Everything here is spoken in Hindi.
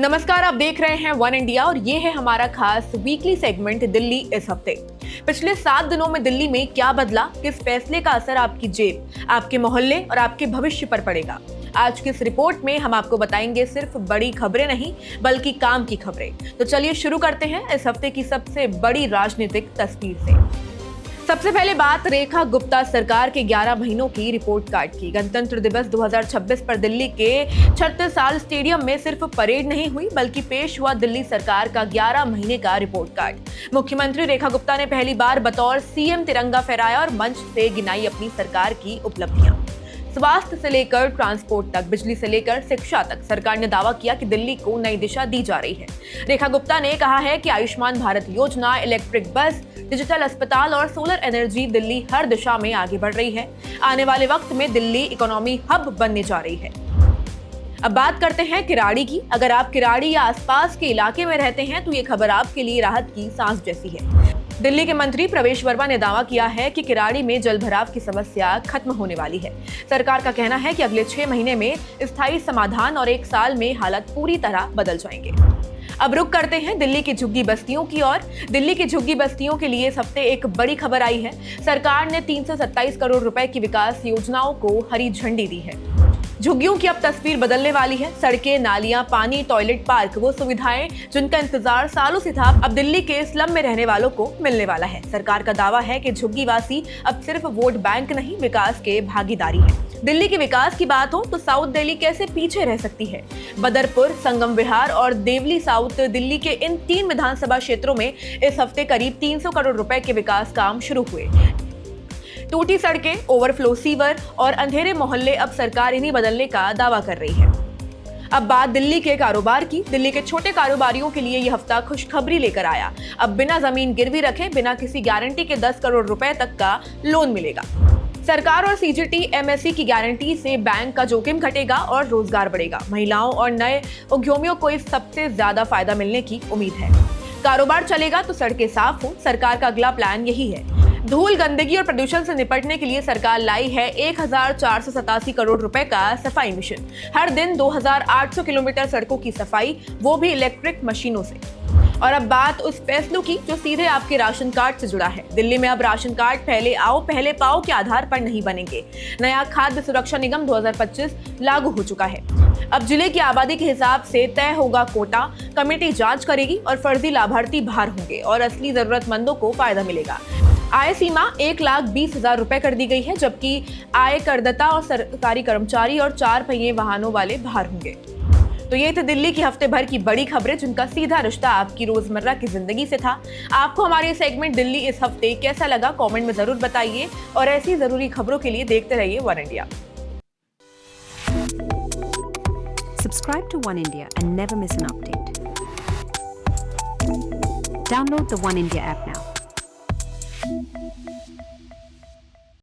नमस्कार, आप देख रहे हैं वन इंडिया और ये है हमारा खास वीकली सेगमेंट दिल्ली इस हफ्ते। पिछले 7 दिनों में दिल्ली में क्या बदला, किस फैसले का असर आपकी जेब, आपके मोहल्ले और आपके भविष्य पर पड़ेगा। आज की इस रिपोर्ट में हम आपको बताएंगे सिर्फ बड़ी खबरें नहीं बल्कि काम की खबरें। तो चलिए शुरू करते हैं इस हफ्ते की सबसे बड़ी राजनीतिक तस्वीर से। सबसे पहले बात रेखा गुप्ता सरकार के 11 महीनों की रिपोर्ट कार्ड की। गणतंत्र दिवस 2026 पर दिल्ली के 36 साल स्टेडियम में सिर्फ परेड नहीं हुई बल्कि पेश हुआ दिल्ली सरकार का 11 महीने का रिपोर्ट कार्ड। मुख्यमंत्री रेखा गुप्ता ने पहली बार बतौर सीएम तिरंगा फहराया और मंच से गिनाई अपनी सरकार की उपलब्धियां। स्वास्थ्य से लेकर ट्रांसपोर्ट तक, बिजली से लेकर शिक्षा तक सरकार ने दावा किया कि दिल्ली को नई दिशा दी जा रही है। रेखा गुप्ता ने कहा है कि आयुष्मान भारत योजना, इलेक्ट्रिक बस, डिजिटल अस्पताल और सोलर एनर्जी, दिल्ली हर दिशा में आगे बढ़ रही है। आने वाले वक्त में दिल्ली इकोनॉमी हब बनने जा रही है। अब बात करते हैं किराड़ी की। अगर आप किराड़ी या आसपास के इलाके में रहते हैं तो ये खबर आपके लिए राहत की सांस जैसी है। दिल्ली के मंत्री प्रवेश वर्मा ने दावा किया है कि किराड़ी में जलभराव की समस्या खत्म होने वाली है। सरकार का कहना है कि अगले 6 महीने में स्थायी समाधान और 1 साल में हालात पूरी तरह बदल जाएंगे। अब रुक करते हैं दिल्ली की झुग्गी बस्तियों की ओर। दिल्ली की झुग्गी बस्तियों के लिए इस हफ्ते एक बड़ी खबर आई है। सरकार ने 327 करोड़ रुपए की विकास योजनाओं को हरी झंडी दी है। झुग्गियों की अब तस्वीर बदलने वाली है। सड़कें, नालियां, पानी, टॉयलेट, पार्क, वो सुविधाएं जिनका इंतजार सालों से था, अब दिल्ली के स्लम में रहने वालों को मिलने वाला है। सरकार का दावा है कि झुग्गीवासी अब सिर्फ वोट बैंक नहीं, विकास के भागीदारी है। दिल्ली के विकास की बात हो तो साउथ दिल्ली कैसे पीछे रह सकती है। बदरपुर, संगम विहार और देवली साउथ दिल्ली के इन 3 विधानसभा क्षेत्रों में इस हफ्ते करीब 300 करोड़ रुपए के विकास काम शुरू हुए। टूटी सड़कें, ओवरफ्लो सीवर और अंधेरे मोहल्ले, अब सरकार इन्हीं बदलने का दावा कर रही है। अब बात दिल्ली के कारोबार की। दिल्ली के छोटे कारोबारियों के लिए यह हफ्ता खुशखबरी लेकर आया। अब बिना जमीन गिरवी रखे, बिना किसी गारंटी के 10 करोड़ रुपए तक का लोन मिलेगा। सरकार और सीजीटी एमएसई की गारंटी से बैंक का जोखिम घटेगा और रोजगार बढ़ेगा। महिलाओं और नए उद्यमियों को इस सबसे ज्यादा फायदा मिलने की उम्मीद है। कारोबार चलेगा तो सड़कें साफ हो, सरकार का अगला प्लान यही है। धूल, गंदगी और प्रदूषण से निपटने के लिए सरकार लाई है 1487 करोड़ रुपए का सफाई मिशन। हर दिन 2800 किलोमीटर सड़कों की सफाई, वो भी इलेक्ट्रिक मशीनों से। और अब बात उस फैसलों की जो सीधे आपके राशन कार्ड से जुड़ा है। दिल्ली में अब राशन कार्ड पहले आओ पहले पाओ के आधार पर नहीं बनेंगे। नया खाद्य सुरक्षा निगम 2025 लागू हो चुका है। अब जिले की आबादी के हिसाब से तय होगा कोटा, कमेटी जांच करेगी और फर्जी लाभार्थी बाहर होंगे और असली जरूरतमंदों को फायदा मिलेगा। आय सीमा 1,20,000 रुपए कर दी गई है, जबकि आय करदाता और सरकारी कर्मचारी और 4 पहिए वाहनों वाले बाहर होंगे। तो ये थे दिल्ली की हफ्ते भर की बड़ी खबरें जिनका सीधा रिश्ता आपकी रोजमर्रा की जिंदगी से था। आपको हमारे सेगमेंट दिल्ली इस हफ्ते कैसा लगा, कमेंट में जरूर बताइए और ऐसी जरूरी खबरों के लिए देखते रहिए one India. Subscribe to One India and never miss an update. Download the One India app now.